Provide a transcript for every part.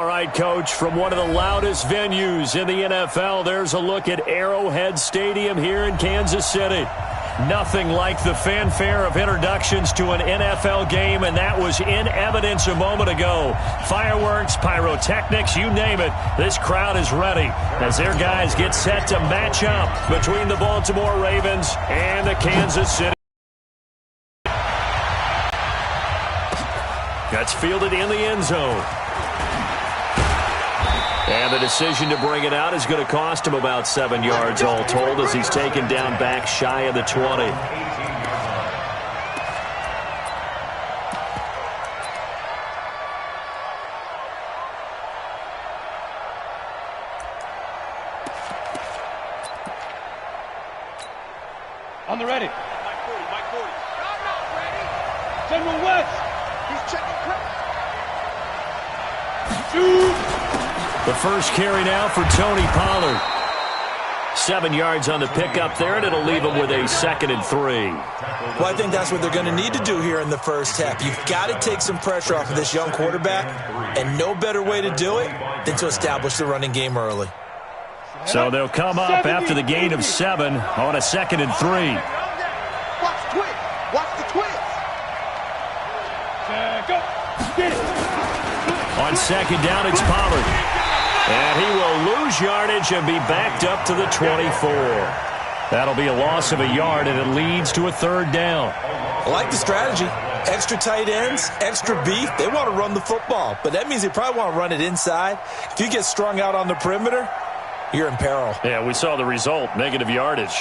All right, Coach, from one of the loudest venues in the NFL, there's a look at Arrowhead Stadium here in Kansas City. Nothing like the fanfare of introductions to an NFL game, and that was in evidence a moment ago. Fireworks, pyrotechnics, you name it. This crowd is ready as their guys get set to match up between the Baltimore Ravens and the Kansas City. That's fielded in the end zone. And the decision to bring it out is going to cost him about 7 yards all told as he's taken down back shy of the 20. On the ready. Mike 40. I'm not ready. General West. He's checking credit. The first carry now for Tony Pollard. 7 yards on the pickup there, and it'll leave him with a 2nd and 3. Well, I think that's what they're going to need to do here in the first half. You've got to take some pressure off of this young quarterback, and no better way to do it than to establish the running game early. So they'll come up after the gain of 7 on a 2nd and 3. Watch the twist. Watch the twist. Go. Get it. On 2nd down, it's Pollard. And he will lose yardage and be backed up to the 24. That'll be a loss of a yard, and it leads to a 3rd down. I like the strategy. Extra tight ends, extra beef. They want to run the football, but that means they probably want to run it inside. If you get strung out on the perimeter, you're in peril. Yeah, we saw the result, negative yardage.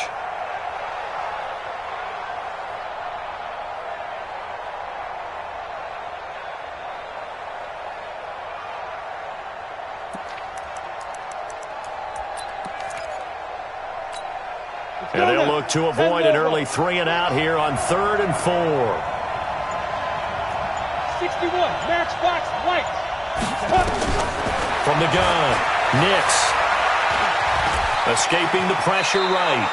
And they'll look to avoid an early 3 and out here on 3rd and 4. 61, matchbox, White. From the gun, Nix. Escaping the pressure right.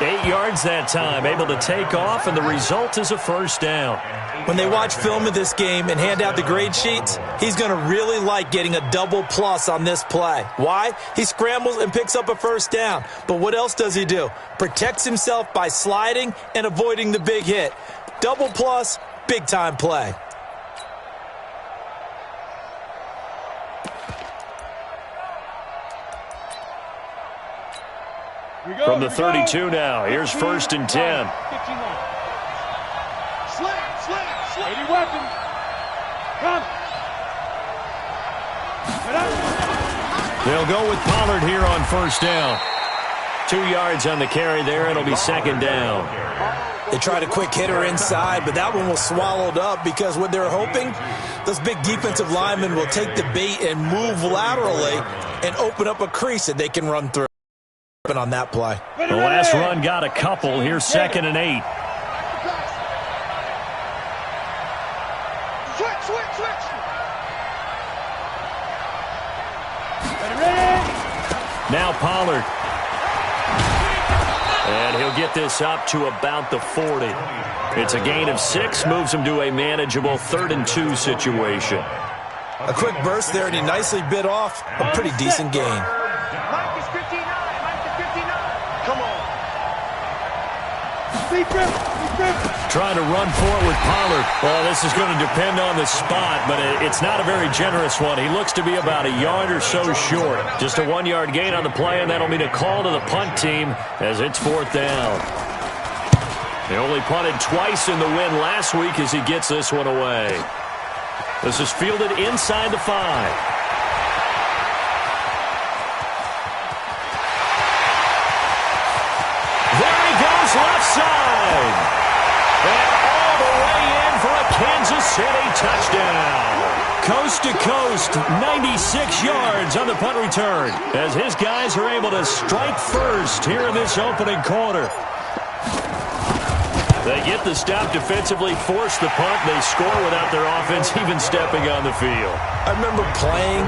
8 yards that time, able to take off, and the result is a 1st down. When they watch film of this game and hand out the grade sheets, he's going to really like getting a double plus on this play. Why? He scrambles and picks up a 1st down. But what else does he do? Protects himself by sliding and avoiding the big hit. Double plus, big-time play. From the 32 now, here's 1st and 10. 59. Slam. 80 weapon. Come. They'll go with Pollard here on 1st down. 2 yards on the carry there. It'll be 2nd down. They tried a quick hitter inside, but that one was swallowed up because what they're hoping, those big defensive linemen will take the bait and move laterally and open up a crease that they can run through. On that play. The last run got a couple. Here's 2nd and 8. Switch. Now Pollard. And he'll get this up to about the 40. It's a gain of 6, moves him to a manageable 3rd and 2 situation. A quick burst there, and he nicely bit off a pretty decent gain. Mike is 59. Come on. Trying to run for it with Pollard. Well, this is going to depend on the spot, but it's not a very generous one. He looks to be about a yard or so short. Just a 1-yard gain on the play, and that'll mean a call to the punt team as it's 4th down. They only punted twice in the win last week as he gets this one away. This is fielded inside the 5. Left side. And all the way in for a Kansas City touchdown. Coast to coast, 96 yards on the punt return as his guys are able to strike first here in this opening quarter. They get the stop defensively, force the punt, they score without their offense even stepping on the field. I remember playing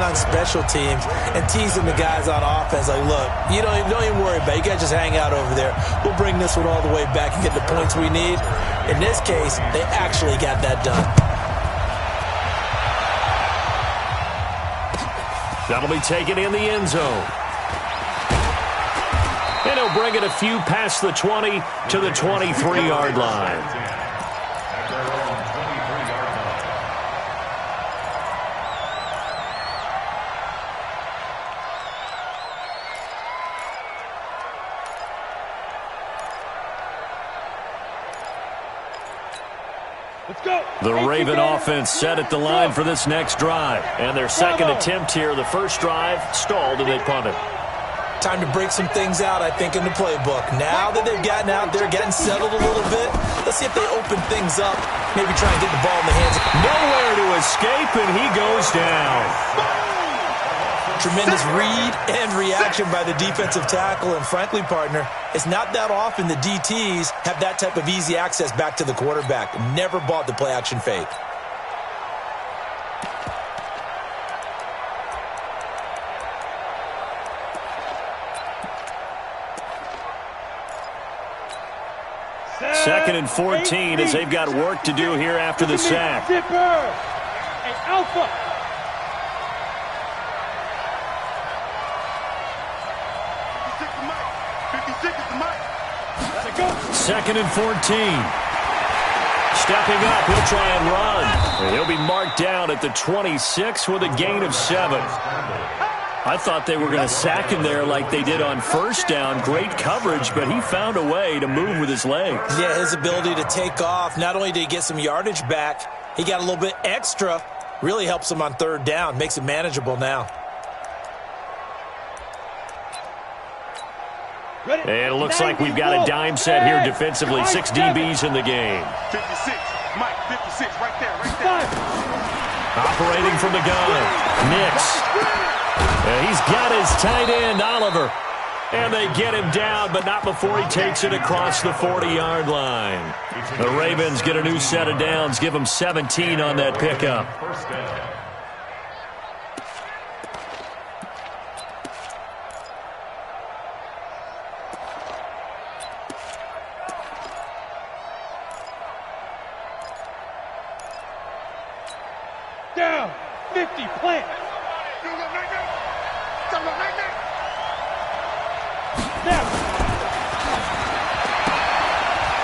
on special teams and teasing the guys on offense like, look, you don't even worry about it. You guys just hang out over there. We'll bring this one all the way back and get the points we need. In this case, they actually got that done. That'll be taken in the end zone. And he'll bring it a few past the 20 to the 23-yard line. The Raven offense set at the line for this next drive. And their second attempt here, the first drive, stalled and they punted. Time to break some things out, I think, in the playbook. Now that they've gotten out there, getting settled a little bit, let's see if they open things up. Maybe try and get the ball in the hands of... Nowhere to escape, and he goes down. Tremendous read and reaction by the defensive tackle. And frankly, partner, it's not that often the DTs have that type of easy access back to the quarterback. Never bought the play-action fake. Second and 14 as they've got work to do here after the sack. Zipper and Alpha. Second and 14. Stepping up, he'll try and run. And he'll be marked down at the 26 with a gain of 7. I thought they were going to sack him there like they did on first down. Great coverage, but he found a way to move with his legs. Yeah, his ability to take off. Not only did he get some yardage back, he got a little bit extra. Really helps him on third down. Makes it manageable now. And it looks like we've got a dime set here defensively. 6 DBs in the game. 56. Mike, 56. Right there. Operating from the gun. Nix. And he's got his tight end, Oliver. And they get him down, but not before he takes it across the 40-yard line. The Ravens get a new set of downs. Give them 17 on that pickup. Down. 50. Plant.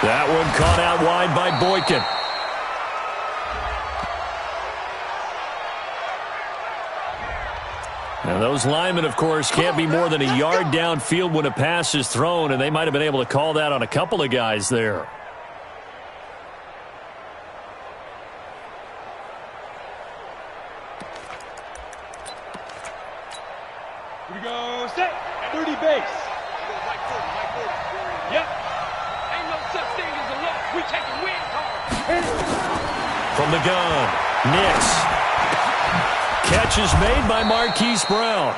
That one caught out wide by Boykin. Now those linemen, of course, can't be more than a yard downfield when a pass is thrown, and they might have been able to call that on a couple of guys there. Here we go. Set. 30 base. Yep. Ain't no such thing as a loss. We taking wins home. From the gun, Nix. Catch is made by Marquise Brown.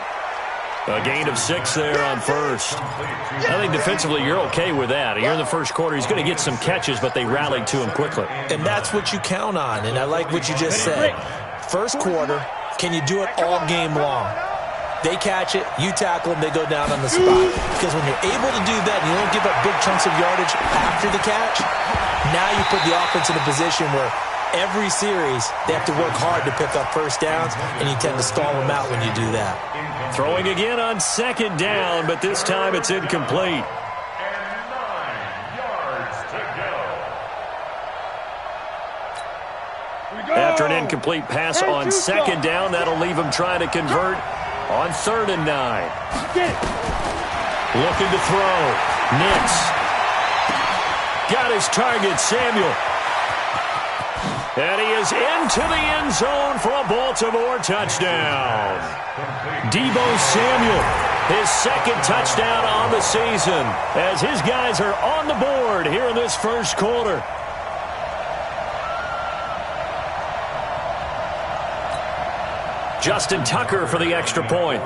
A gain of 6 there on first. I think defensively you're okay with that. Here in the first quarter, he's going to get some catches, but they rallied to him quickly. And that's what you count on, and I like what you just said. First quarter, can you do it all game long? They catch it, you tackle them, they go down on the spot. Because when you're able to do that and you don't give up big chunks of yardage after the catch, now you put the offense in a position where every series they have to work hard to pick up first downs, and you tend to stall them out when you do that. Throwing again on second down, but this time it's incomplete. And 9 yards to go. After an incomplete pass on second down, that'll leave him trying to convert on 3rd and 9. Looking to throw. Nix. Got his target, Samuel. And he is into the end zone for a Baltimore touchdown. Deebo Samuel, his second touchdown on the season, as his guys are on the board here in this first quarter. Justin Tucker for the extra point.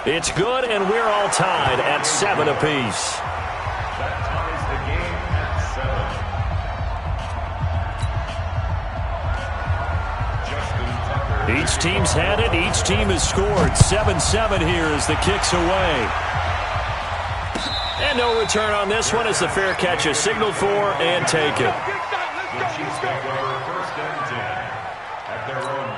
It's good, and we're all tied at 7 apiece. That ties the game at 7. Justin Tucker. Each team's had it. Each team has scored. 7-7 here as the kick's away. And no return on this one as the fair catch is signaled for and taken. The Chiefs take over 1st and 10 at their own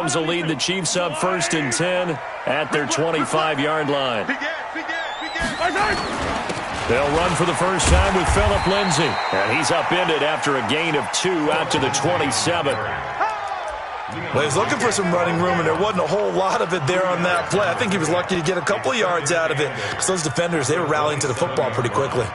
Rams will lead the Chiefs up 1st and 10 at their 25-yard line. They'll run for the first time with Phillip Lindsay. And he's upended after a gain of 2 out to the 27. Well, he was looking for some running room, and there wasn't a whole lot of it there on that play. I think he was lucky to get a couple of yards out of it because those defenders, they were rallying to the football pretty quickly.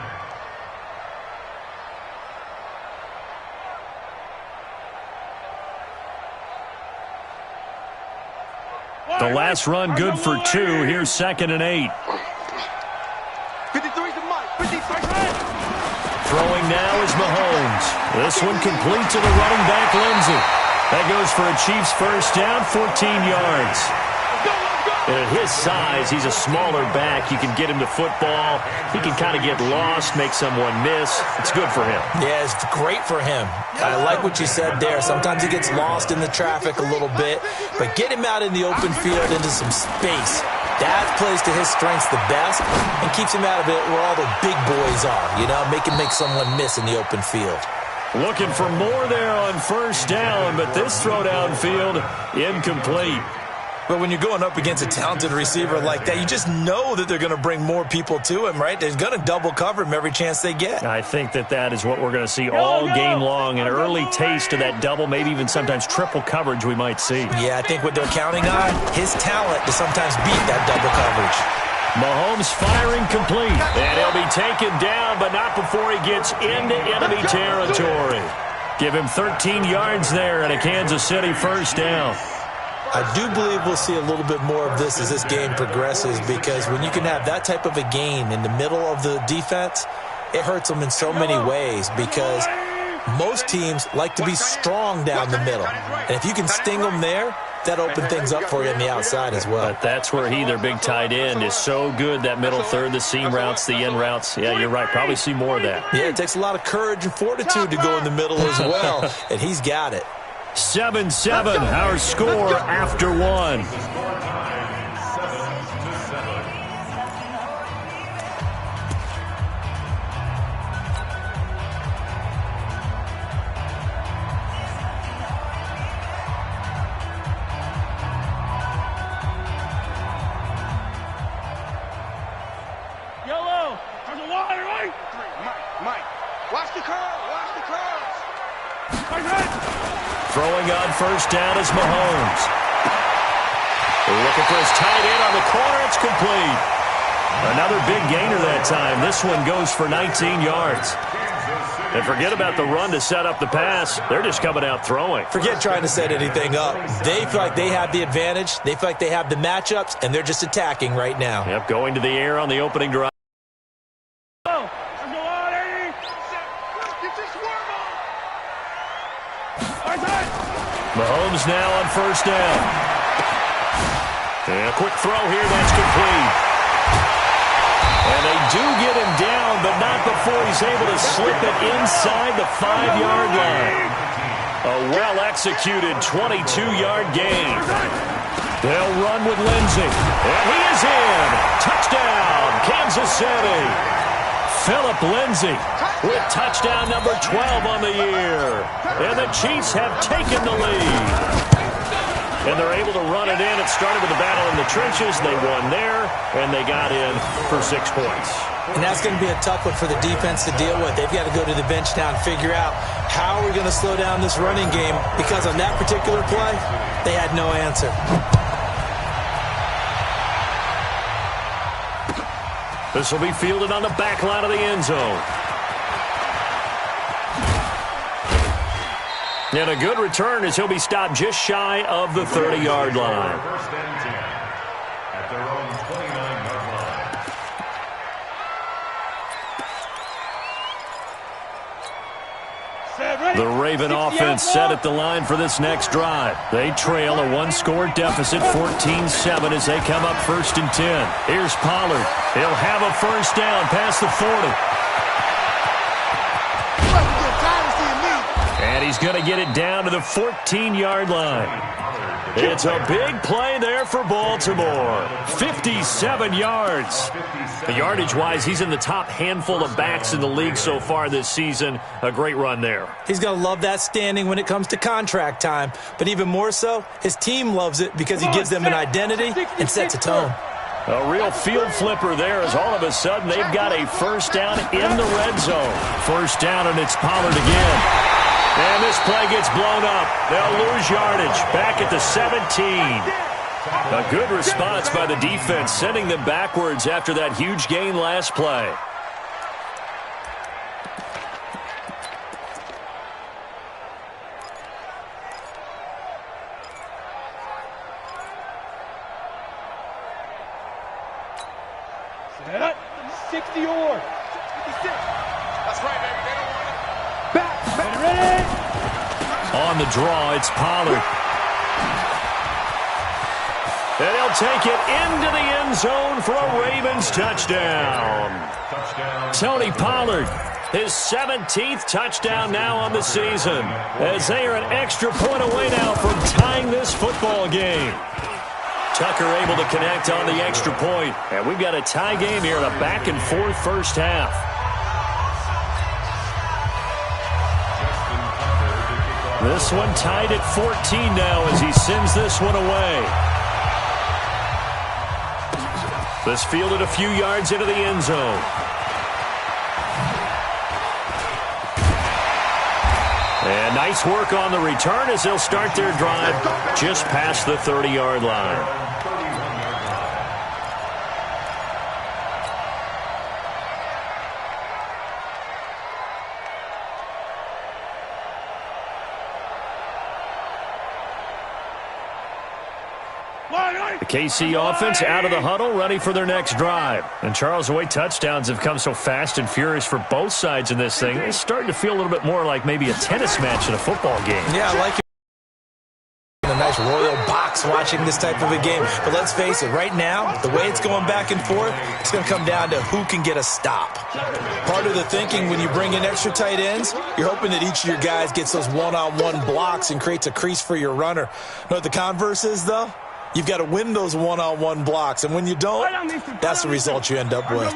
The last run good for 2. Here's 2nd and 8. 53's the mic. 53. Throwing now is Mahomes. This one complete to the running back, Lindsay. That goes for a Chiefs first down, 14 yards. And at his size, he's a smaller back. You can get him to football. He can kind of get lost, make someone miss. It's good for him. Yeah, it's great for him. I like what you said there. Sometimes he gets lost in the traffic a little bit, but get him out in the open field into some space. That plays to his strengths the best and keeps him out of it where all the big boys are, you know, make someone miss in the open field. Looking for more there on first down, but this throw downfield incomplete. But when you're going up against a talented receiver like that, you just know that they're going to bring more people to him, right? They're going to double cover him every chance they get. I think that is what we're going to see all game long. An early taste of that double, maybe even sometimes triple coverage we might see. Yeah, I think what they're counting on, his talent to sometimes beat that double coverage. Mahomes firing complete. And he'll be taken down, but not before he gets into enemy territory. Give him 13 yards there and a Kansas City first down. I do believe we'll see a little bit more of this as this game progresses, because when you can have that type of a gain in the middle of the defense, it hurts them in so many ways, because most teams like to be strong down the middle. And if you can sting them there, that opens things up for you on the outside as well. But that's where their big tight end, is so good, that middle third, the seam routes, the in routes. Yeah, you're right. Probably see more of that. Yeah, it takes a lot of courage and fortitude to go in the middle as well, and he's got it. 7-7, our score after 1. Yellow. There's a wire, right? Mike. Watch the curve. Watch the curves. Throwing on first down is Mahomes. Looking for his tight end on the corner. It's complete. Another big gainer that time. This one goes for 19 yards. And forget about the run to set up the pass. They're just coming out throwing. Forget trying to set anything up. They feel like they have the advantage. They feel like they have the matchups, and they're just attacking right now. Yep, going to the air on the opening drive. Mahomes now on first down. And a quick throw here, that's complete. And they do get him down, but not before he's able to slip it inside the 5-yard line. A well-executed 22-yard gain. They'll run with Lindsay. And he is in. Touchdown, Kansas City. Phillip Lindsay with touchdown number 12 on the year. And the Chiefs have taken the lead. And they're able to run it in. It started with a battle in the trenches. They won there, and they got in for 6 points. And that's going to be a tough one for the defense to deal with. They've got to go to the bench now and figure out how are we going to slow down this running game, because on that particular play, they had no answer. This will be fielded on the back line of the end zone. And a good return as he'll be stopped just shy of the 30-yard line. First and 10 at their own 29-yard line. The Raven offense set at the line for this next drive. They trail a 1-score deficit, 14-7, as they come up 1st and 10. Here's Pollard. He'll have a first down past the 40. And he's going to get it down to the 14-yard line. It's a big play there for Baltimore. 57 yards. Yardage-wise, he's in the top handful of backs in the league so far this season. A great run there. He's going to love that standing when it comes to contract time. But even more so, his team loves it because he gives them an identity and sets a tone. A real field flipper there as all of a sudden they've got a first down in the red zone. First down, and it's Pollard again. And this play gets blown up. They'll lose yardage back at the 17. A good response by the defense, sending them backwards after that huge gain last play. Set up. 60 or 56. That's right, baby. They don't want it. Back. Ready. On the draw, it's Pollard. And he'll take it into the end zone for a Ravens touchdown. Tony Pollard, his 17th touchdown now on the season, as they are an extra point away now from tying this football game. Tucker able to connect on the extra point. And we've got a tie game here in a back-and-forth first half. This one tied at 14 now as he sends this one away. This fielded a few yards into the end zone. And nice work on the return as they'll start their drive just past the 30-yard line. The KC offense out of the huddle, ready for their next drive. And Charles, the way touchdowns have come so fast and furious for both sides in this thing, it's starting to feel a little bit more like maybe a tennis match in a football game. Yeah, I like it. A nice royal box watching this type of a game. But let's face it, right now, the way it's going back and forth, it's going to come down to who can get a stop. Part of the thinking when you bring in extra tight ends, you're hoping that each of your guys gets those one-on-one blocks and creates a crease for your runner. You know what the converse is, though? You've got to win those one-on-one blocks, and when you don't, that's the result you end up with.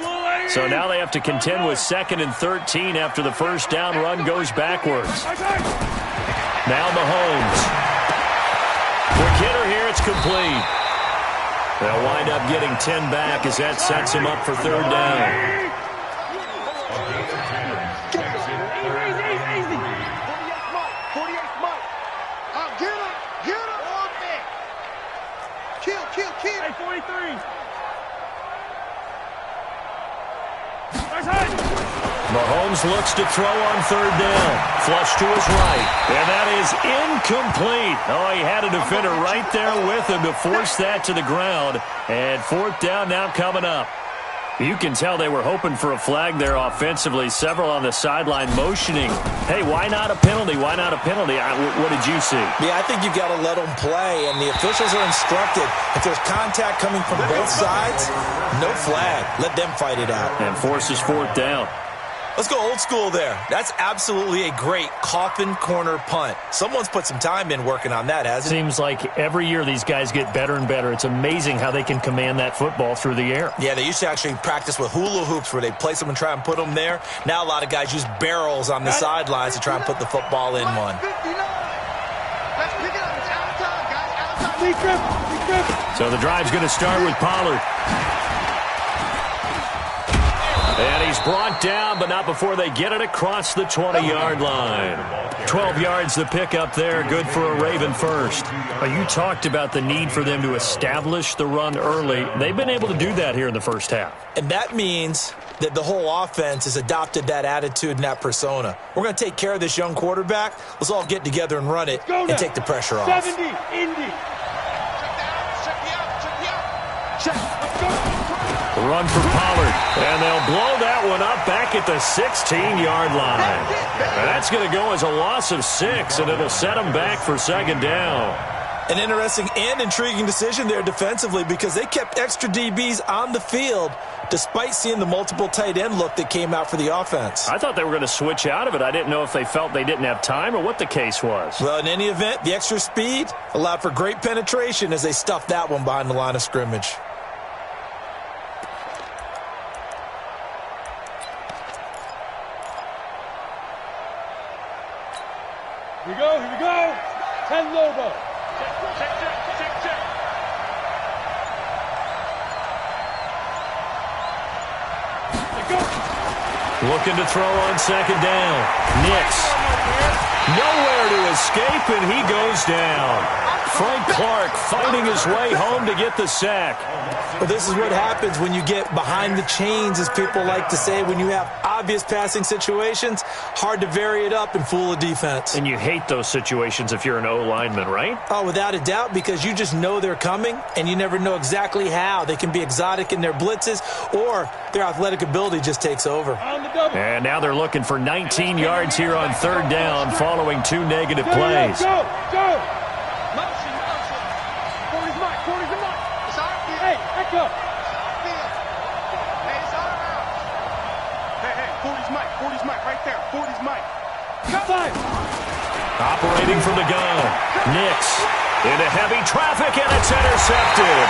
So now they have to contend with 2nd and 13 after the first down run goes backwards. Now Mahomes. Quick hitter here, it's complete. They'll wind up getting 10 back as that sets him up for third down. Hey, 43. Mahomes looks to throw on third down. Flush to his right. And that is incomplete. Oh, he had a defender right there with him to force that to the ground. And fourth down now coming up. You can tell they were hoping for a flag there offensively. Several on the sideline motioning. Hey, why not a penalty? Why not a penalty? What did you see? Yeah, I think you've got to let them play, and the officials are instructed. If there's contact coming from both sides, no flag. Let them fight it out. And forces fourth down. Let's go old school there. That's absolutely a great coffin corner punt. Someone's put some time in working on that, hasn't it? Seems like every year these guys get better and better. It's amazing how they can command that football through the air. Yeah, they used to actually practice with hula hoops where they place them and try and put them there. Now a lot of guys use barrels on the sidelines to try and put the football in one. Let's pick it up. It's out of time, guys. Out of time. So the drive's going to start with Pollard. And he's brought down, but not before they get it across the 20-yard line. 12 yards the pickup there, good for a Raven first. You talked about the need for them to establish the run early. They've been able to do that here in the first half. And that means that the whole offense has adopted that attitude and that persona. We're going to take care of this young quarterback. Let's all get together and run it and take the pressure off. 70, Indy. Check. Let's go. The run for Pollard, and they'll blow that one up back at the 16-yard line. That's going to go as a loss of 6, and it'll set them back for second down. An interesting and intriguing decision there defensively because they kept extra DBs on the field, despite seeing the multiple tight end look that came out for the offense. I thought they were going to switch out of it. I didn't know if they felt they didn't have time or what the case was. Well, in any event, the extra speed allowed for great penetration as they stuffed that one behind the line of scrimmage. Here we go, here we go. 10 Lobo. Check. Looking to throw on second down. Nix. Nowhere to escape, and he goes down. Frank Clark fighting his way home to get the sack. Well, this is what happens when you get behind the chains, as people like to say. When you have obvious passing situations, hard to vary it up and fool a defense. And you hate those situations if you're an O-lineman, right? Oh, without a doubt, because you just know they're coming, and you never know exactly how. They can be exotic in their blitzes, or their athletic ability just takes over. And now they're looking for 19 yards here on third down following 2 negative plays. Go! Hey, echo! Hey, 40's Mike right there. 40's Mike. Five. Operating from the gun. Nix into heavy traffic, and it's intercepted.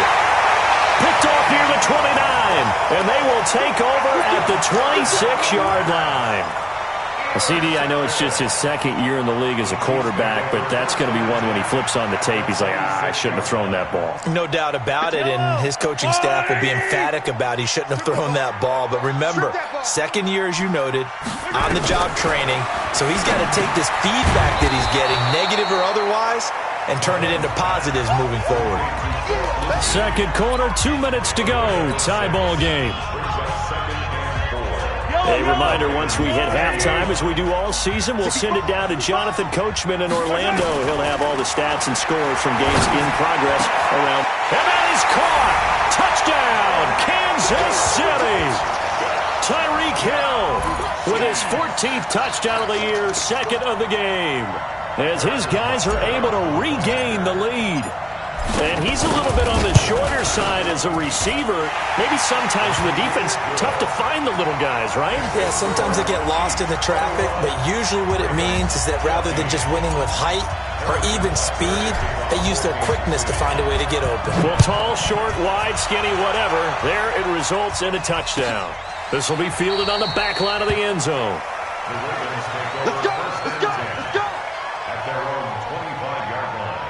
Picked off near the 29, and they will take over at the 26-yard line. CD, I know it's just his second year in the league as a quarterback, but that's going to be one when he flips on the tape. He's like, I shouldn't have thrown that ball. No doubt about it, and his coaching staff will be emphatic about he shouldn't have thrown that ball. But remember, second year, as you noted, on-the-job training, so he's got to take this feedback that he's getting, negative or otherwise, and turn it into positives moving forward. Second quarter, 2 minutes to go. Tie ball game. A reminder, once we hit halftime, as we do all season, we'll send it down to Jonathan Coachman in Orlando. He'll have all the stats and scores from games in progress around. And that is caught! Touchdown, Kansas City! Tyreek Hill with his 14th touchdown of the year, second of the game, as his guys are able to regain the lead. And he's a little bit on the shorter side as a receiver. Maybe sometimes for the defense, tough to find the little guys, right? Yeah, sometimes they get lost in the traffic, but usually what it means is that rather than just winning with height or even speed, they use their quickness to find a way to get open. Well, tall, short, wide, skinny, whatever, there it results in a touchdown. This will be fielded on the back line of the end zone. Let's go! At their own 25-yard line.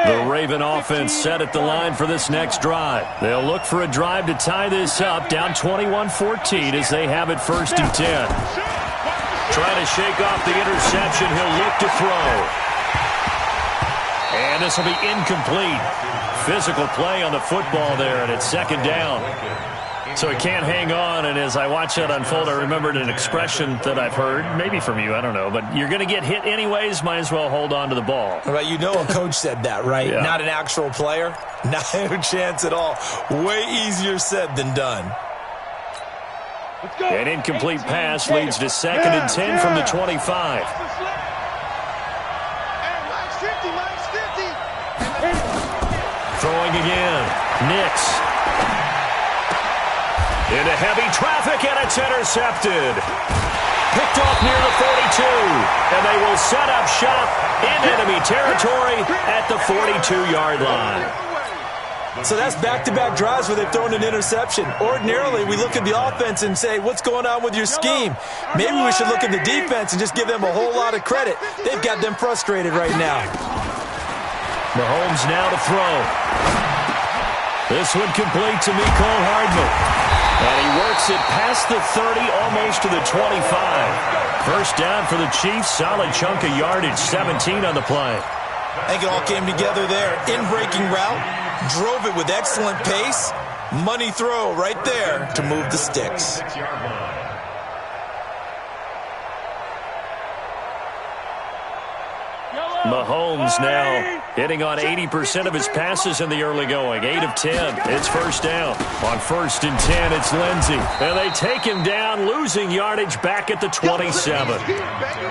The Raven offense set at the line for this next drive. They'll look for a drive to tie this up, down 21-14 as they have it 1st and 10. Trying to shake off the interception, he'll look to throw. And this will be incomplete. Physical play on the football there, and it's second down. So he can't hang on, and as I watch that unfold, I remembered an expression that I've heard, maybe from you, I don't know, but you're going to get hit anyways, might as well hold on to the ball. Well, you know a coach said that, right? Yeah. Not an actual player. Not a chance at all. Way easier said than done. An incomplete pass leads to 2nd and 10 from the 25. Mike's 50. Throwing again. Nix. Into heavy traffic, and it's intercepted. Picked off near the 42, and they will set up shop in enemy territory at the 42-yard line. So that's back-to-back drives where they've thrown an interception. Ordinarily, we look at the offense and say, what's going on with your scheme? Maybe we should look at the defense and just give them a whole lot of credit. They've got them frustrated right now. Mahomes now to throw. This one complete to Mecole Hardman. And he works it past the 30, almost to the 25. First down for the Chiefs. Solid chunk of yardage, 17 on the play. I think it all came together there. In-breaking route, drove it with excellent pace. Money throw right there to move the sticks. 6-yard line. Yellow! Mahomes now hitting on 80% of his passes in the early going. 8 of 10. It's first down. On 1st and 10, it's Lindsey. And they take him down, losing yardage back at the 27.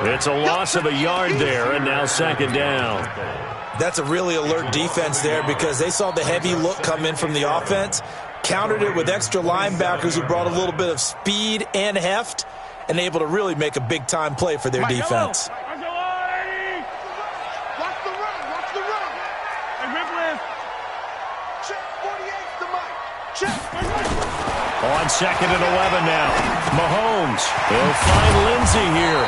It's a loss of a yard there, and now 2nd down. That's a really alert defense there because they saw the heavy look come in from the offense, countered it with extra linebackers who brought a little bit of speed and heft, and able to really make a big-time play for their defense. On 2nd and 11 now. Mahomes will find Lindsey here.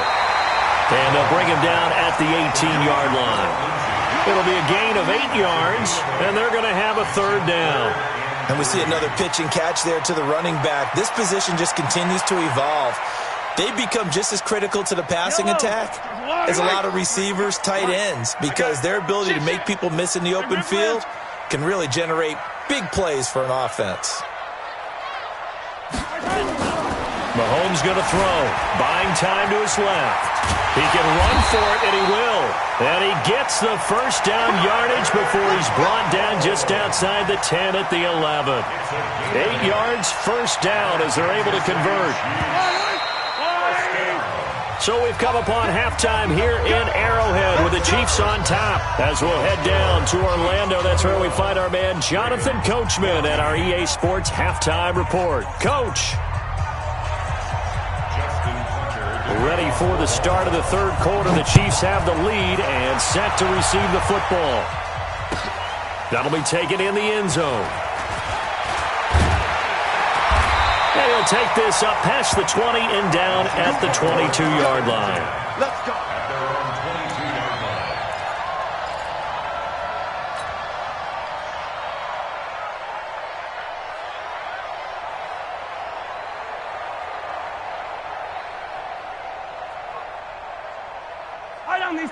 And they'll bring him down at the 18-yard line. It'll be a gain of 8 yards, and they're going to have a 3rd down. And we see another pitch and catch there to the running back. This position just continues to evolve. They become just as critical to the passing attack as a lot of receivers, tight ends, because their ability to make people miss in the open field can really generate big plays for an offense. Mahomes going to throw, buying time to his left. He can run for it, and he will. And he gets the first down yardage before he's brought down just outside the 10 at the 11. 8 yards, first down as they're able to convert. So we've come upon halftime here in Arrowhead with the Chiefs on top. As we'll head down to Orlando, that's where we find our man Jonathan Coachman at our EA Sports Halftime Report. Coach. Ready for the start of the 3rd quarter. The Chiefs have the lead and set to receive the football. That'll be taken in the end zone. And he'll take this up past the 20 and down at the 22-yard line. Let's go. At their own 22-yard line.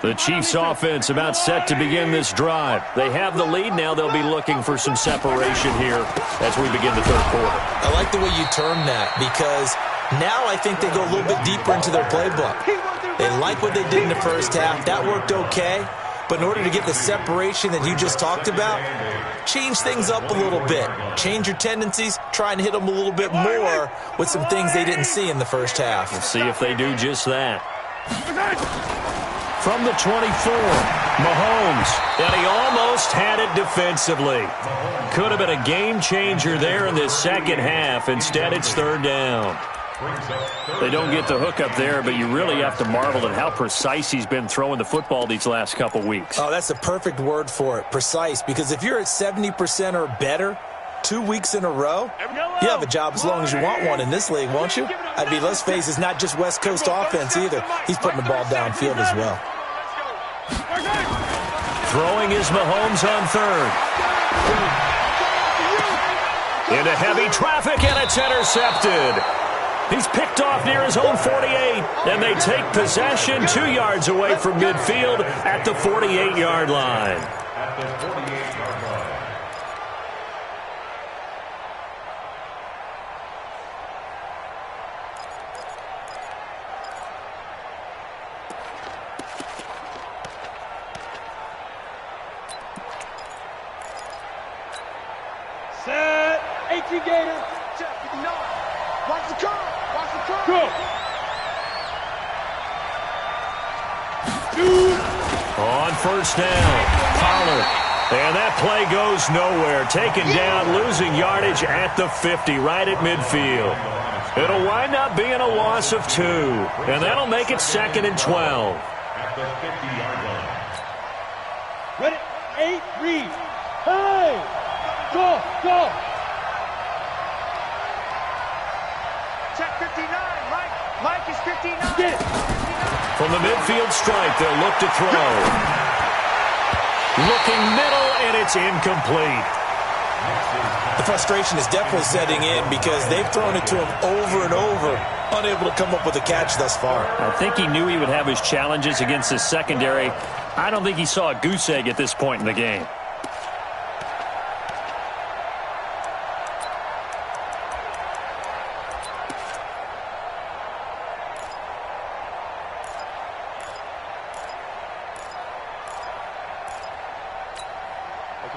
The Chiefs offense about set to begin this drive. They have the lead. Now they'll be looking for some separation here as we begin the 3rd quarter. I like the way you term that because now I think they go a little bit deeper into their playbook. They like what they did in the first half. That worked okay. But in order to get the separation that you just talked about, change things up a little bit. Change your tendencies. Try and hit them a little bit more with some things they didn't see in the first half. We'll see if they do just that. From the 24, Mahomes, and he almost had it defensively. Could have been a game changer there in this second half. Instead, it's 3rd down. They don't get the hook up there, but you really have to marvel at how precise he's been throwing the football these last couple weeks. Oh, that's the perfect word for it, precise, because if you're at 70% or better 2 weeks in a row, you have a job as long as you want one in this league, won't you? I mean, let's face it, it's not just West Coast offense either. He's putting the ball downfield as well. Throwing is Mahomes on 3rd. Into heavy traffic, and it's intercepted. He's picked off near his own 48, and they take possession 2 yards away from midfield at the 48-yard line. At the 48-yard line. Set. 18 Gator. Check 59. Watch the curve. Watch the curve. Go. On 1st down, Pollard. And that play goes nowhere. Taken down, losing yardage at the 50, right at midfield. It'll wind up being a loss of 2. And that'll make it 2nd and 12. At the 50-yard line. Ready? 8, read. Hey! Go, go! Check 59. Mike is 59. Get it. From the midfield stripe, they'll look to throw. Looking middle, and it's incomplete. The frustration is definitely setting in because they've thrown it to him over and over, unable to come up with a catch thus far. I think he knew he would have his challenges against his secondary. I don't think he saw a goose egg at this point in the game.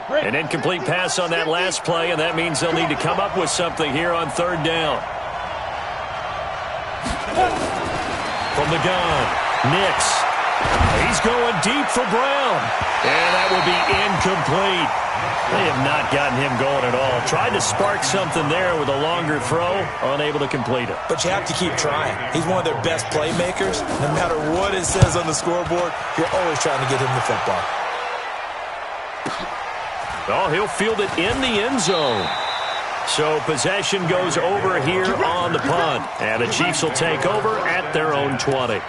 An incomplete pass on that last play, and that means they'll need to come up with something here on third down. From the gun, Nix. He's going deep for Brown. And that will be incomplete. They have not gotten him going at all. Tried to spark something there with a longer throw, unable to complete it. But you have to keep trying. He's one of their best playmakers. No matter what it says on the scoreboard, you're always trying to get him the football. Oh, he'll field it in the end zone. So possession goes over here on the punt. And the Chiefs will take over at their own 20.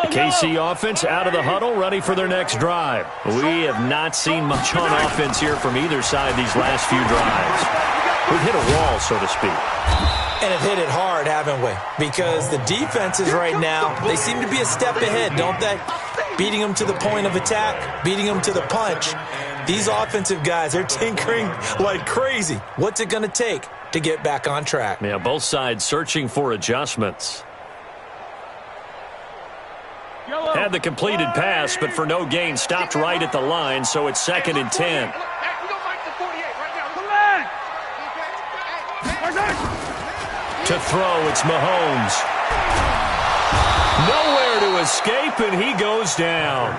KC offense out of the huddle, ready for their next drive. We have not seen much on offense here from either side these last few drives. We've hit a wall, so to speak. And have hit it hard, haven't we? Because the defenses right now, they seem to be a step ahead, don't they? Beating them to the point of attack, beating them to the punch. These offensive guys, they're tinkering like crazy. What's it going to take to get back on track? Yeah, both sides searching for adjustments. Had the completed pass, but for no gain, stopped right at the line, so it's 2nd and 10. To throw, it's Mahomes. Nowhere to escape, and he goes down.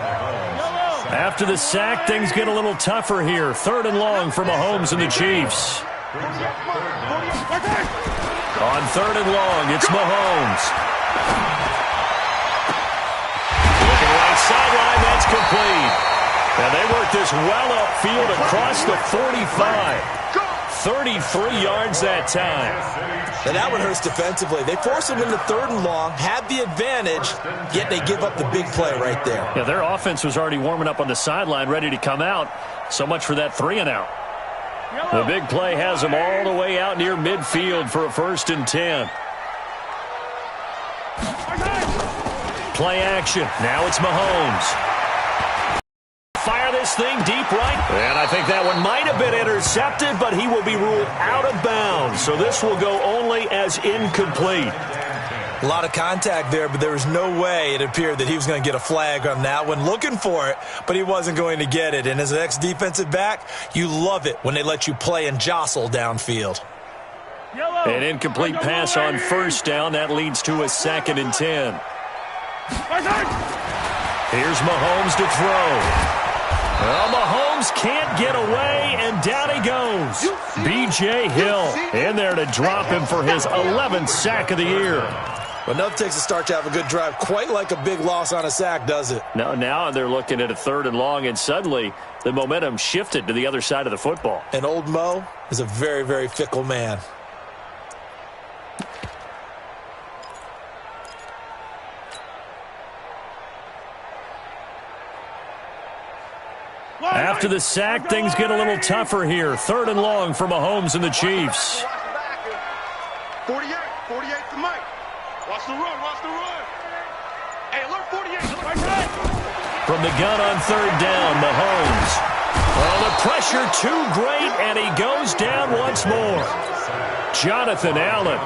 After the sack, things get a little tougher here. 3rd and long for Mahomes and the Chiefs. On 3rd and long, it's Mahomes. Sideline, that's complete. And they work this well upfield across the 45. 33 yards that time. And that one hurts defensively. They force them into 3rd and long, have the advantage, yet they give up the big play right there. Yeah, their offense was already warming up on the sideline, ready to come out. So much for that 3 and out. The big play has them all the way out near midfield for a 1st and 10. Play action. Now it's Mahomes. Fire this thing deep right. And I think that one might have been intercepted, but he will be ruled out of bounds. So this will go only as incomplete. A lot of contact there, but there was no way it appeared that he was going to get a flag on that one. Looking for it, but he wasn't going to get it. And as an ex-defensive back, you love it when they let you play and jostle downfield. An incomplete pass on 1st down. That leads to a 2nd and 10. Here's Mahomes to throw. Well, Mahomes can't get away, and down he goes. B.J. Hill in there to drop him for his 11th sack of the year. But enough takes a start to have a good drive, quite like a big loss on a sack, does it? Now they're looking at a 3rd and long, and suddenly the momentum shifted to the other side of the football. And old Mo is a very, very fickle man. After the sack, things get a little tougher here. 3rd and long for Mahomes and the Chiefs. 48 to Mike. Watch the run. Hey, alert 48. From the gun on 3rd down, Mahomes. Oh, the pressure too great, and he goes down once more. Jonathan Allen.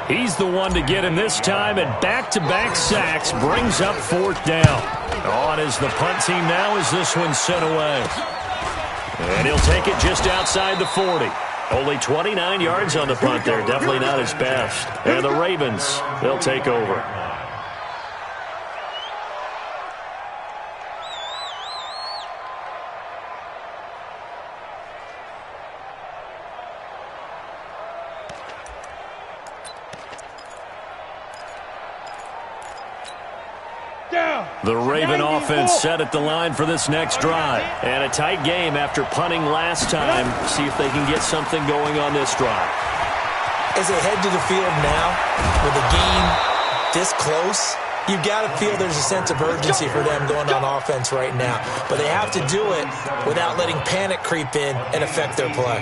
He's the one to get him this time, and back-to-back sacks brings up 4th down. On is the punt team now as this one's sent away. And he'll take it just outside the 40. Only 29 yards on the punt there. Definitely not his best. And the Ravens, they'll take over. The Raven offense set at the line for this next drive. And a tight game after punting last time. See if they can get something going on this drive. As they head to the field now, with the game this close, you've got to feel there's a sense of urgency for them going on offense right now. But they have to do it without letting panic creep in and affect their play.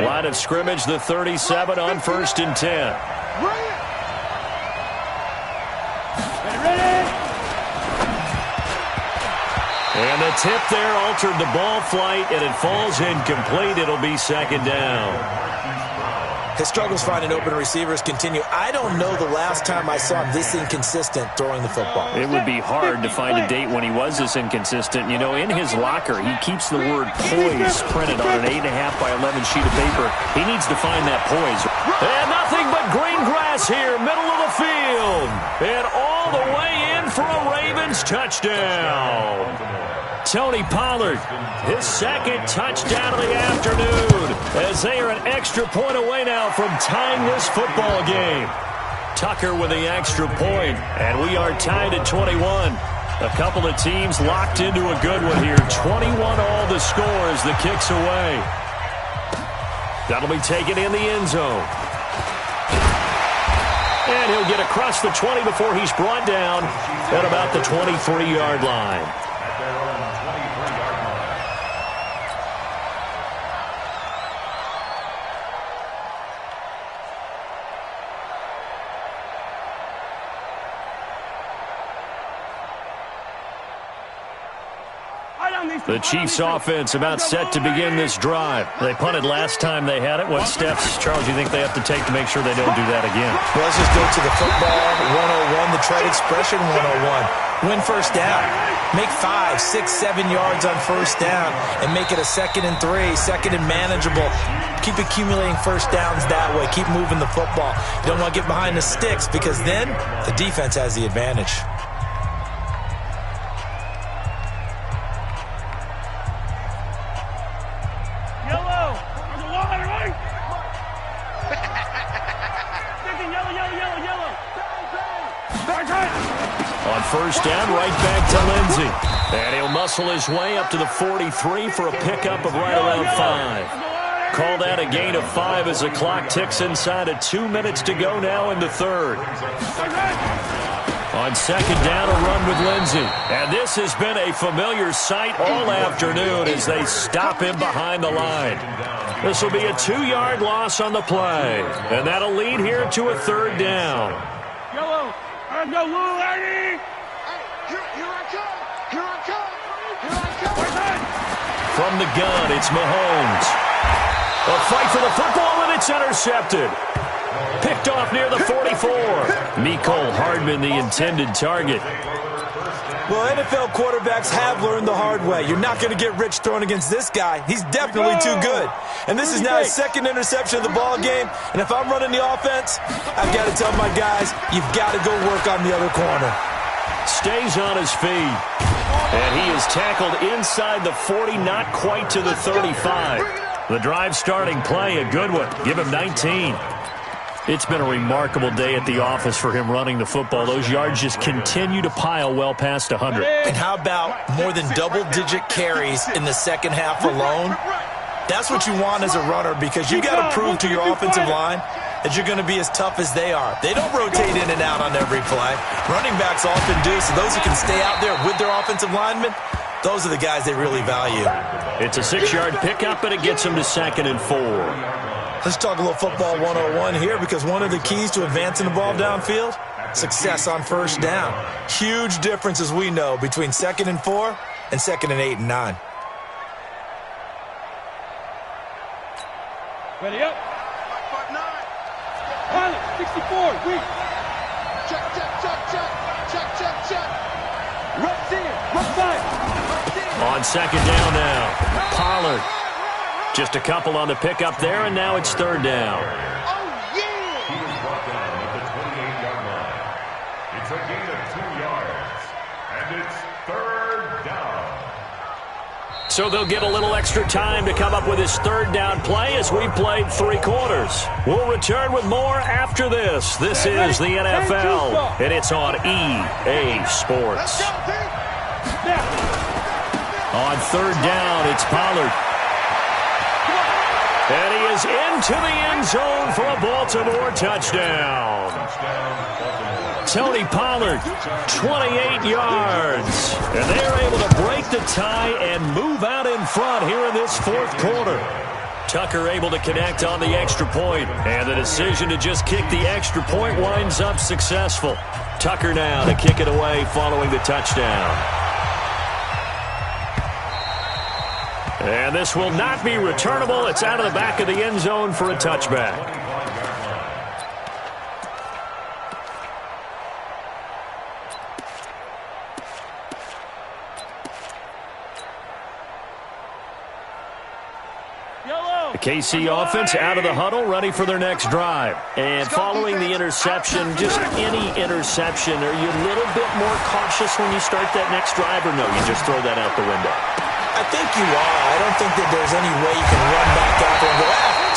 Line of scrimmage, the 37 on 1st and 10. And the tip there altered the ball flight, and it falls incomplete. It'll be second down. His struggles finding open receivers continue. I don't know the last time I saw him this inconsistent throwing the football. It would be hard to find a date when he was this inconsistent. You know, in his locker, he keeps the word poise printed on an 8.5 by 11 sheet of paper. He needs to find that poise. And nothing but green grass here, middle of the field. And all the way in for a Ravens touchdown. Tony Pollard, his second touchdown of the afternoon, as they are an extra point away now from tying this football game. Tucker with the extra point, and we are tied at 21. A couple of teams locked into a good one here. 21 all the score as the kick's away. That'll be taken in the end zone. And he'll get across the 20 before he's brought down at about the 23-yard line. The Chiefs offense about set to begin this drive. They punted last time they had it. What steps, Charles, do you think they have to take to make sure they don't do that again? Well, let's just go to the football 101, the trade expression 101. Win first down. Make 5, 6, 7 yards on first down and make it a 2nd and 3, 2nd and manageable. Keep accumulating first downs that way. Keep moving the football. You don't want to get behind the sticks because then the defense has the advantage. On first down, right back to Lindsey. And he'll muscle his way up to the 43 for a pickup of right around 5. Call that a gain of 5 as the clock ticks inside of 2 minutes to go now in the third. On second down, a run with Lindsey. And this has been a familiar sight all afternoon as they stop him behind the line. This will be a 2-yard loss on the play. And that'll lead here to a third down. Yellow. Let's go, Lou, Eddie. Here I come. Here I come. Here I come. From the gun, it's Mahomes. A fight for the football, and it's intercepted. Picked off near the 44. Mecole Hardman, the intended target. Well, NFL quarterbacks have learned the hard way. You're not going to get rich throwing against this guy. He's definitely too good. And this is now his second interception of the ball game. And if I'm running the offense, I've got to tell my guys, you've got to go work on the other corner. Stays on his feet. And he is tackled inside the 40, not quite to the 35. The drive starting play, a good one. Give him 19. It's been a remarkable day at the office for him running the football. Those yards just continue to pile well past 100. And how about more than double-digit carries in the second half alone? That's what you want as a runner because you got to prove to your offensive line that you're going to be as tough as they are. They don't rotate in and out on every play. Running backs often do, so those who can stay out there with their offensive linemen, those are the guys they really value. It's a 6-yard pickup, and it gets him to 2nd and 4. Let's talk a little football 101 here because one of the keys to advancing the ball downfield, success on first down. Huge difference, as we know, between 2nd and 4 and 2nd and 8 and 9. Ready up. 5-9. Pilot, 64. Weak. Check, check, check, check. Check, check, check. Right in. Right side. On second down now, Pollard. Just a couple on the pickup there, and now it's third down. Oh, yeah. He was brought down at the 28-yard line. It's a gain of 2 yards, and it's third down. So they'll get a little extra time to come up with his third down play as we played 3 quarters. We'll return with more after this. This is the NFL, and it's on EA Sports. On third down, it's Pollard. And he is into the end zone for a Baltimore touchdown. Tony Pollard, 28 yards. And they are able to break the tie and move out in front here in this fourth quarter. Tucker able to connect on the extra point. And the decision to just kick the extra point winds up successful. Tucker now to kick it away following the touchdown. And this will not be returnable. It's out of the back of the end zone for a touchback. The KC offense out of the huddle, ready for their next drive. And following the interception, just any interception, are you a little bit more cautious when you start that next drive, or no, you just throw that out the window? I think you are. I don't think that there's any way you can run back out there and go,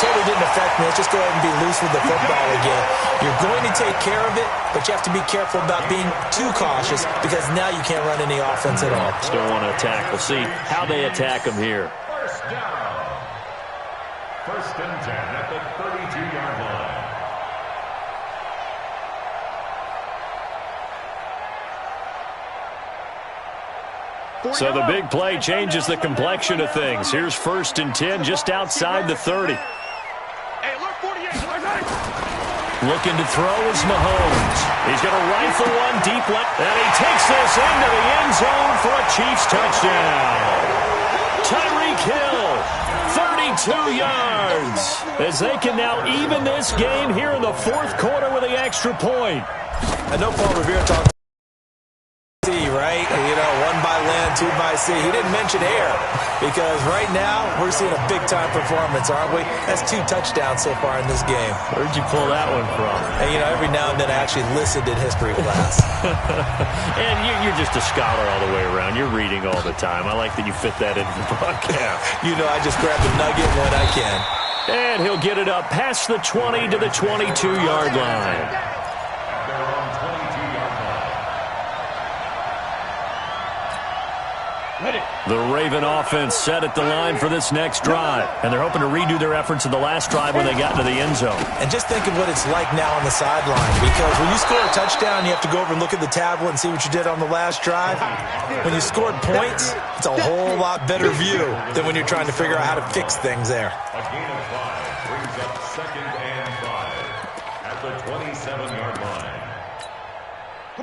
totally didn't affect me. Let's just go ahead and be loose with the football again. You're going to take care of it, but you have to be careful about being too cautious because now you can't run any offense at all. Still want to attack. We'll see how they attack them here. First down. First and 10 at the 32-yard line. So the big play changes the complexion of things. Here's first and 10 just outside the 30. Looking to throw is Mahomes. He's going to rifle one deep left, and he takes this into the end zone for a Chiefs touchdown. Tyreek Hill, 32 yards, as they can now even this game here in the fourth quarter with the extra point. I know Paul Revere talked sea, right? You know, one by land, two by sea. He didn't mention air because right now we're seeing a big-time performance, aren't we? That's 2 touchdowns so far in this game. Where'd you pull that one from? And, you know, every now and then I actually listened in history class. And you're just a scholar all the way around. You're reading all the time. I like that you fit that into the broadcast. You know, I just grab the nugget when I can. And he'll get it up past the 20 to the 22-yard line. The Raven offense set at the line for this next drive. And they're hoping to redo their efforts in the last drive when they got into the end zone. And just think of what it's like now on the sideline. Because when you score a touchdown, you have to go over and look at the tablet and see what you did on the last drive. When you scored points, it's a whole lot better view than when you're trying to figure out how to fix things there. A gain of 5 brings up second and 5 at the 27-yard line.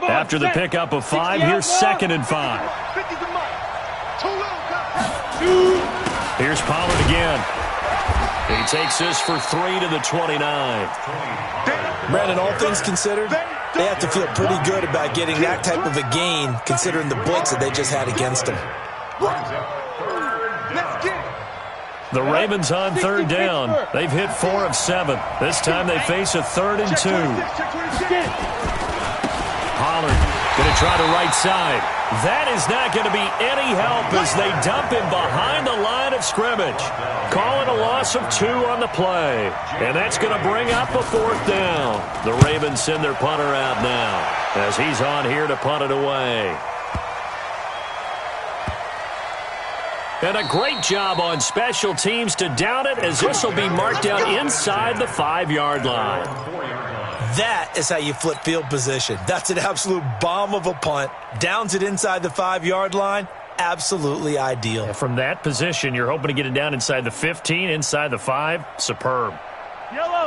After the pickup of 5, here's second and 5. Here's Pollard again. He takes this for 3 to the 29. Brandon, all things considered, they have to feel pretty good about getting that type of a gain considering the blitz that they just had against them. The Ravens on third down. They've hit 4 of 7. This time they face a 3rd and 2. Pollard going to try the right side. That is not going to be any help as they dump him behind the line of scrimmage. Calling a loss of 2 on the play. And that's going to bring up a 4th down. The Ravens send their punter out now as he's on here to punt it away. And a great job on special teams to down it as this will be marked down inside the 5-yard line. That is how you flip field position. That's an absolute bomb of a punt. Downs it inside the 5-yard line. Absolutely ideal. And from that position, you're hoping to get it down inside the 15, inside the 5. Superb.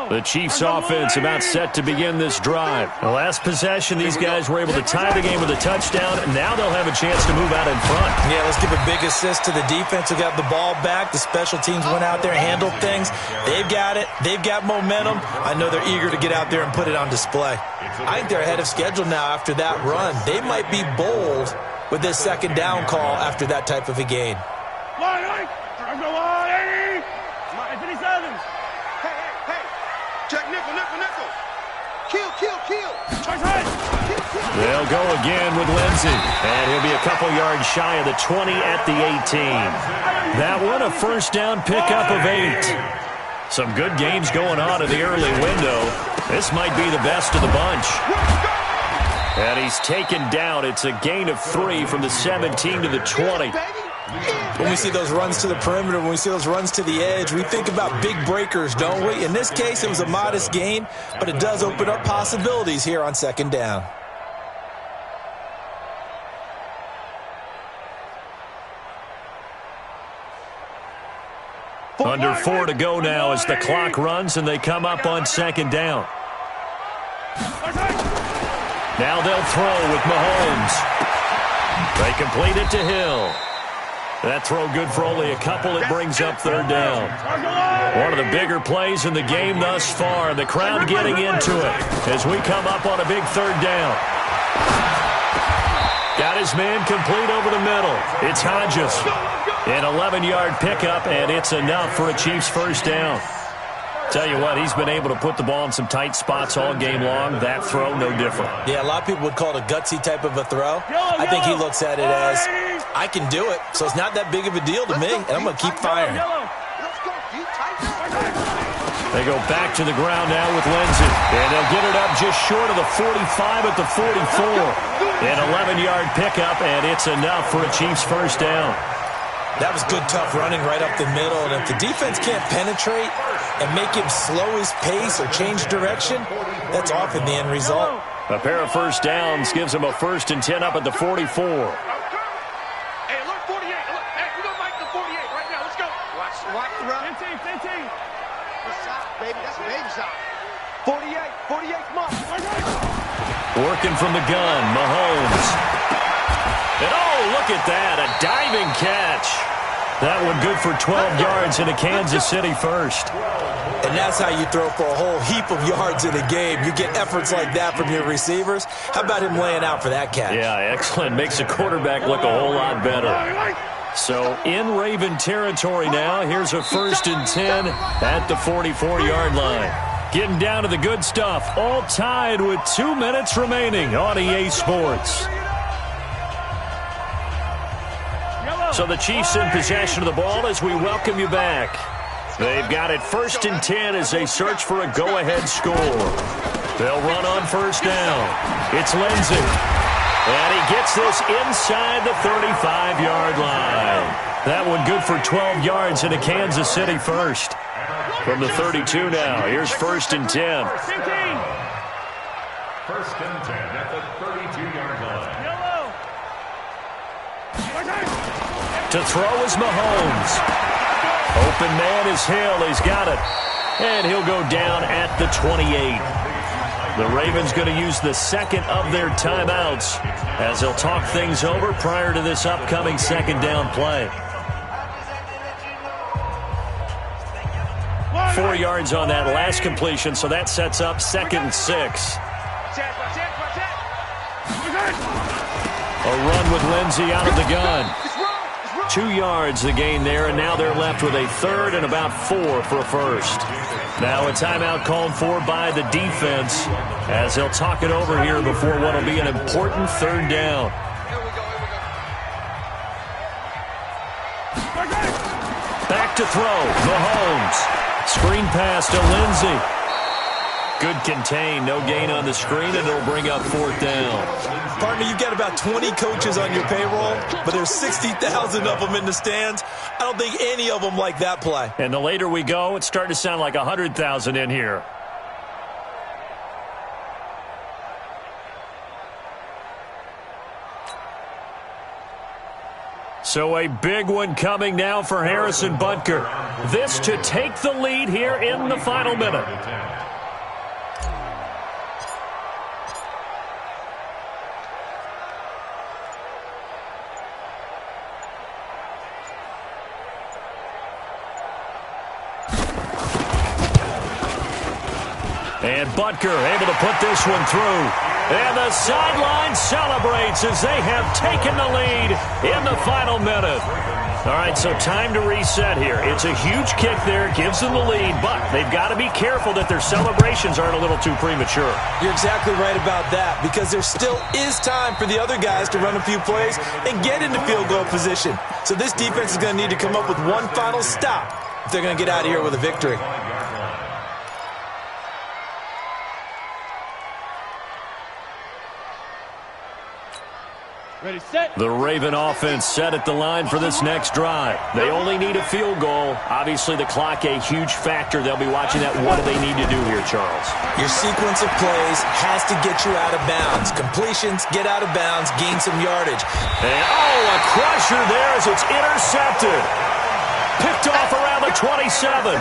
The Chiefs offense about set to begin this drive. The last possession, these guys were able to tie the game with a touchdown, and now they'll have a chance to move out in front. Yeah, let's give a big assist to the defense who got the ball back. The special teams went out there and handled things. They've got it. They've got momentum. I know they're eager to get out there and put it on display. I think they're ahead of schedule now after that run. They might be bold with this second down call after that type of a gain. Check nickel. Kill. They'll go again with Lindsey. And he'll be a couple yards shy of the 20 at the 18. That one, a first down pickup of 8. Some good games going on in the early window. This might be the best of the bunch. And he's taken down. It's a gain of 3 from the 17 to the 20. When we see those runs to the perimeter, when we see those runs to the edge, we think about big breakers, don't we? In this case, it was a modest gain, but it does open up possibilities here on second down. Under 4 to go now as the clock runs and they come up on second down. Now they'll throw with Mahomes. They complete it to Hill. That throw good for only a couple. It brings up third down. One of the bigger plays in the game thus far. The crowd getting into it as we come up on a big third down. Got his man complete over the middle. It's Hodges. An 11-yard pickup, and it's enough for a Chiefs first down. Tell you what, he's been able to put the ball in some tight spots all game long. That throw, no different. Yeah, a lot of people would call it a gutsy type of a throw. I think he looks at it as, I can do it, so it's not that big of a deal to me, and I'm going to keep firing. They go back to the ground now with Lindsey, and they'll get it up just short of the 45 at the 44. An 11-yard pickup, and it's enough for a Chiefs first down. That was good, tough running right up the middle, and if the defense can't penetrate and make him slow his pace or change direction, that's often the end result. A pair of first downs gives him a 1st and 10 up at the 44. Hey, look, 48. Look, hey, we don't like the 48 right now. Let's go. Watch the run. 15. That's shot, baby. That's a baby shot. 48, come on. Working from the gun, Mahomes. And oh, look at that, a diving catch. That one good for 12 yards in a Kansas City first. And that's how you throw for a whole heap of yards in a game. You get efforts like that from your receivers. How about him laying out for that catch? Yeah, excellent. Makes the quarterback look a whole lot better. So in Raven territory now, here's a 1st and 10 at the 44-yard line. Getting down to the good stuff, all tied with 2 minutes remaining on EA Sports. So the Chiefs in possession of the ball as we welcome you back. They've got it 1st and 10 as they search for a go-ahead score. They'll run on first down. It's Lindsey. And he gets this inside the 35-yard line. That one good for 12 yards in a Kansas City first. From the 32 now, here's 1st and 10. 1st and 10 at the 32-yard line. To throw is Mahomes. Open man is Hill. He's got it. And he'll go down at the 28. The Ravens going to use the second of their timeouts as they'll talk things over prior to this upcoming second down play. 4 yards on that last completion, so that sets up 2nd and 6. A run with Lindsey out of the gun. 2 yards the gain there, and now they're left with a 3rd and about 4 for a first. Now a timeout called for by the defense as they'll talk it over here before what will be an important 3rd down. Back to throw, Mahomes. Screen pass to Lindsey. Good contain, no gain on the screen, and it'll bring up 4th down. Partner, you've got about 20 coaches on your payroll, but there's 60,000 of them in the stands. I don't think any of them like that play. And the later we go, it's starting to sound like 100,000 in here. So a big one coming now for Harrison Butker. This to take the lead here in the final minute. And Butker able to put this one through. And the sideline celebrates as they have taken the lead in the final minute. All right, so time to reset here. It's a huge kick there, gives them the lead, but they've got to be careful that their celebrations aren't a little too premature. You're exactly right about that, because there still is time for the other guys to run a few plays and get into field goal position. So this defense is going to need to come up with one final stop if they're going to get out of here with a victory. Ready, set. The Raven offense set at the line for this next drive. They only need a field goal. Obviously, the clock a huge factor. They'll be watching that. What do they need to do here, Charles? Your sequence of plays has to get you out of bounds. Completions, get out of bounds, gain some yardage. And, oh, a crusher there as it's intercepted. Picked off around the 27.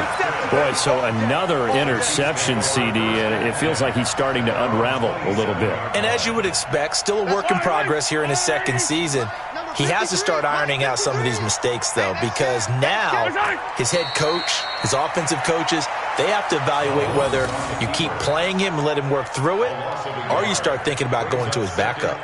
Boy, so another interception, CD, and it feels like he's starting to unravel a little bit. And as you would expect, still a work in progress here in his second season. He has to start ironing out some of these mistakes, though, because now his head coach, his offensive coaches, they have to evaluate whether you keep playing him and let him work through it, or you start thinking about going to his backup.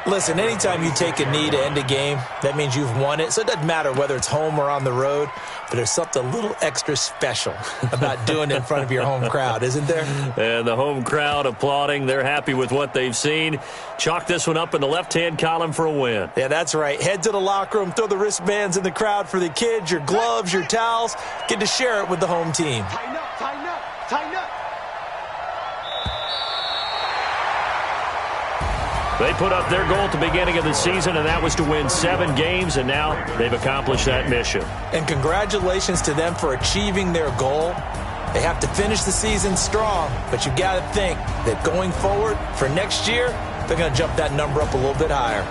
Listen, anytime you take a knee to end a game, that means you've won it. So it doesn't matter whether it's home or on the road, but there's something a little extra special about doing it in front of your home crowd, isn't there? And the home crowd applauding. They're happy with what they've seen. Chalk this one up in the left-hand column for a win. Yeah, that's right. Head to the locker room, throw the wristbands in the crowd for the kids, your gloves, your towels. Get to share it with the home team. Tighten up, tighten up, tighten up. They put up their goal at the beginning of the season, and that was to win 7 games, and now they've accomplished that mission. And congratulations to them for achieving their goal. They have to finish the season strong, but you got to think that going forward for next year, they're going to jump that number up a little bit higher.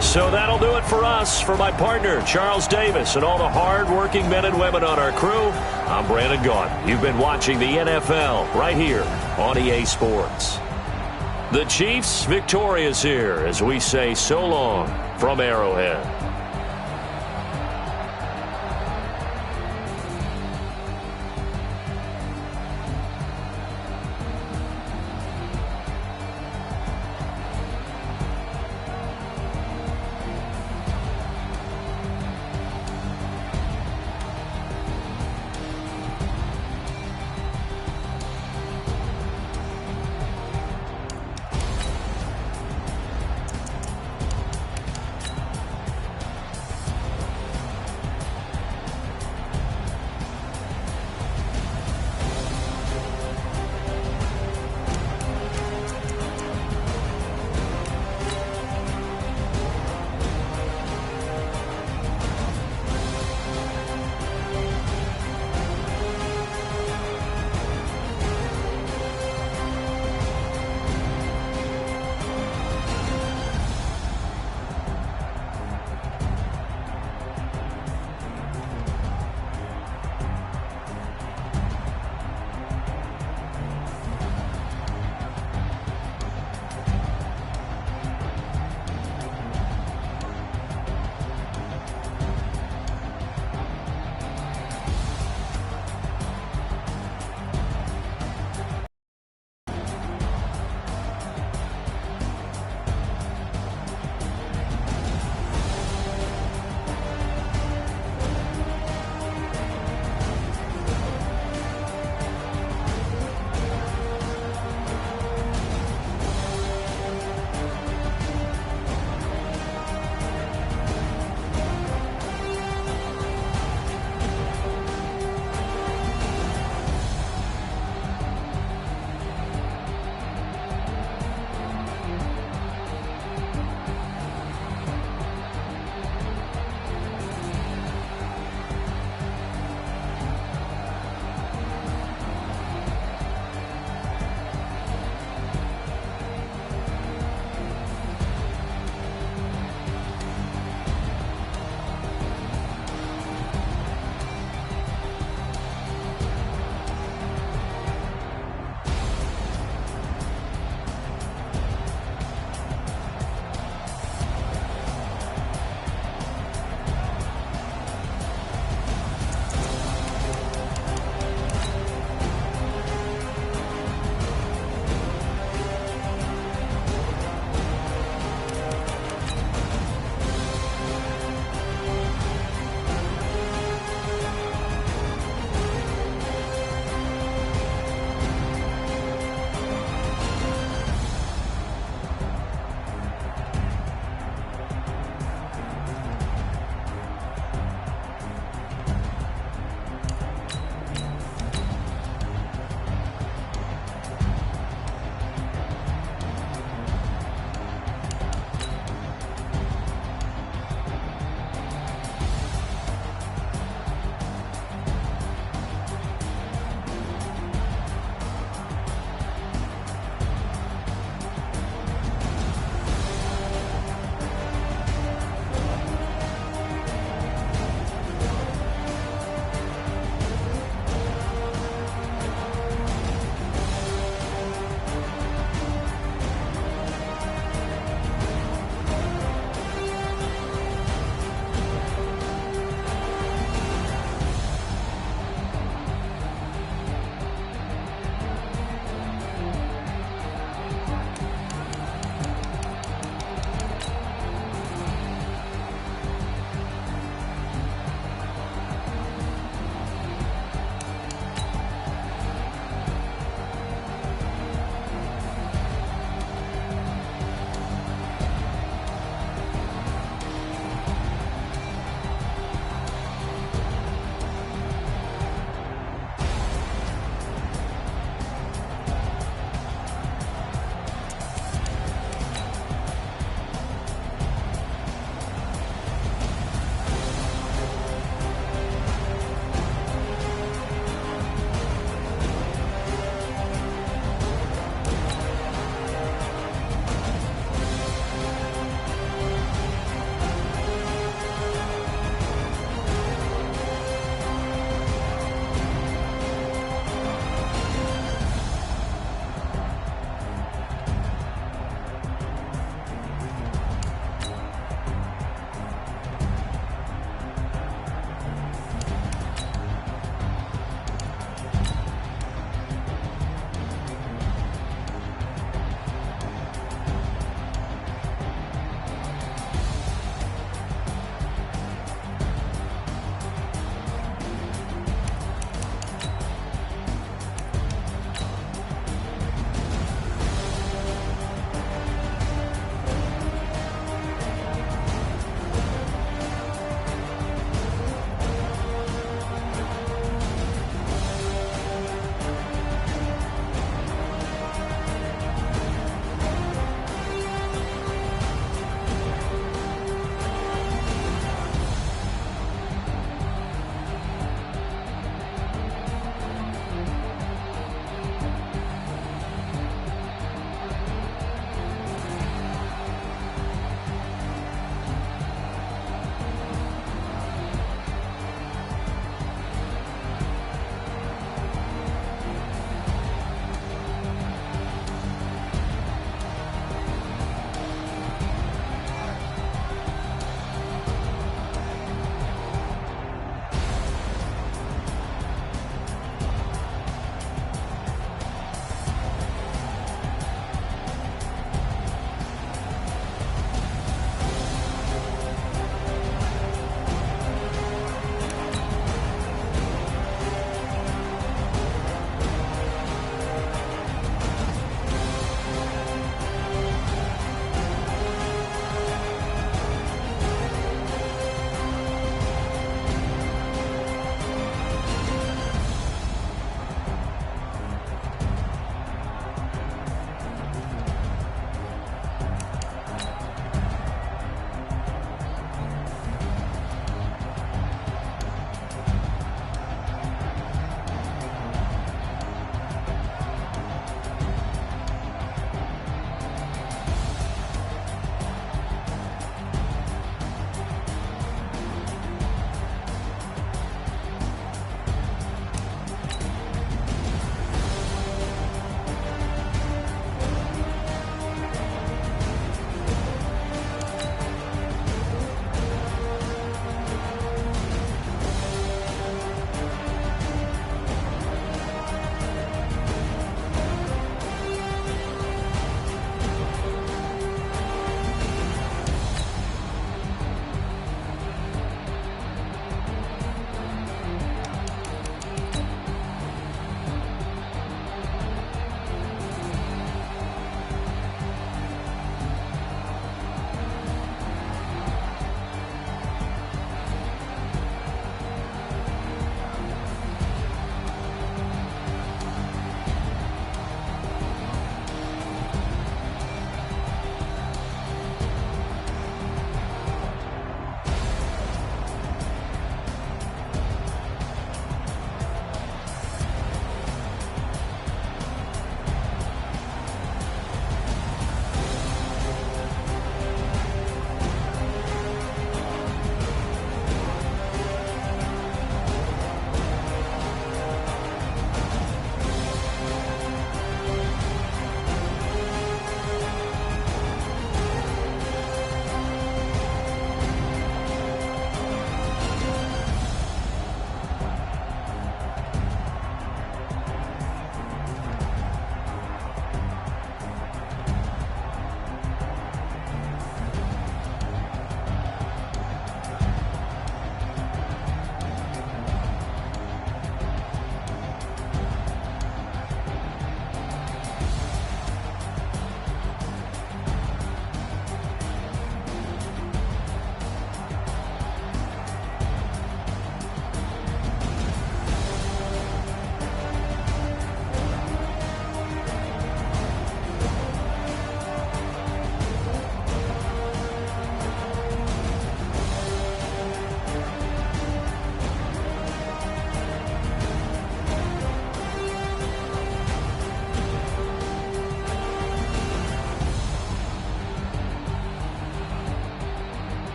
So that'll do it for us. For my partner, Charles Davis, and all the hard-working men and women on our crew, I'm Brandon Gaudin. You've been watching the NFL right here on EA Sports. The Chiefs victorious here as we say so long from Arrowhead.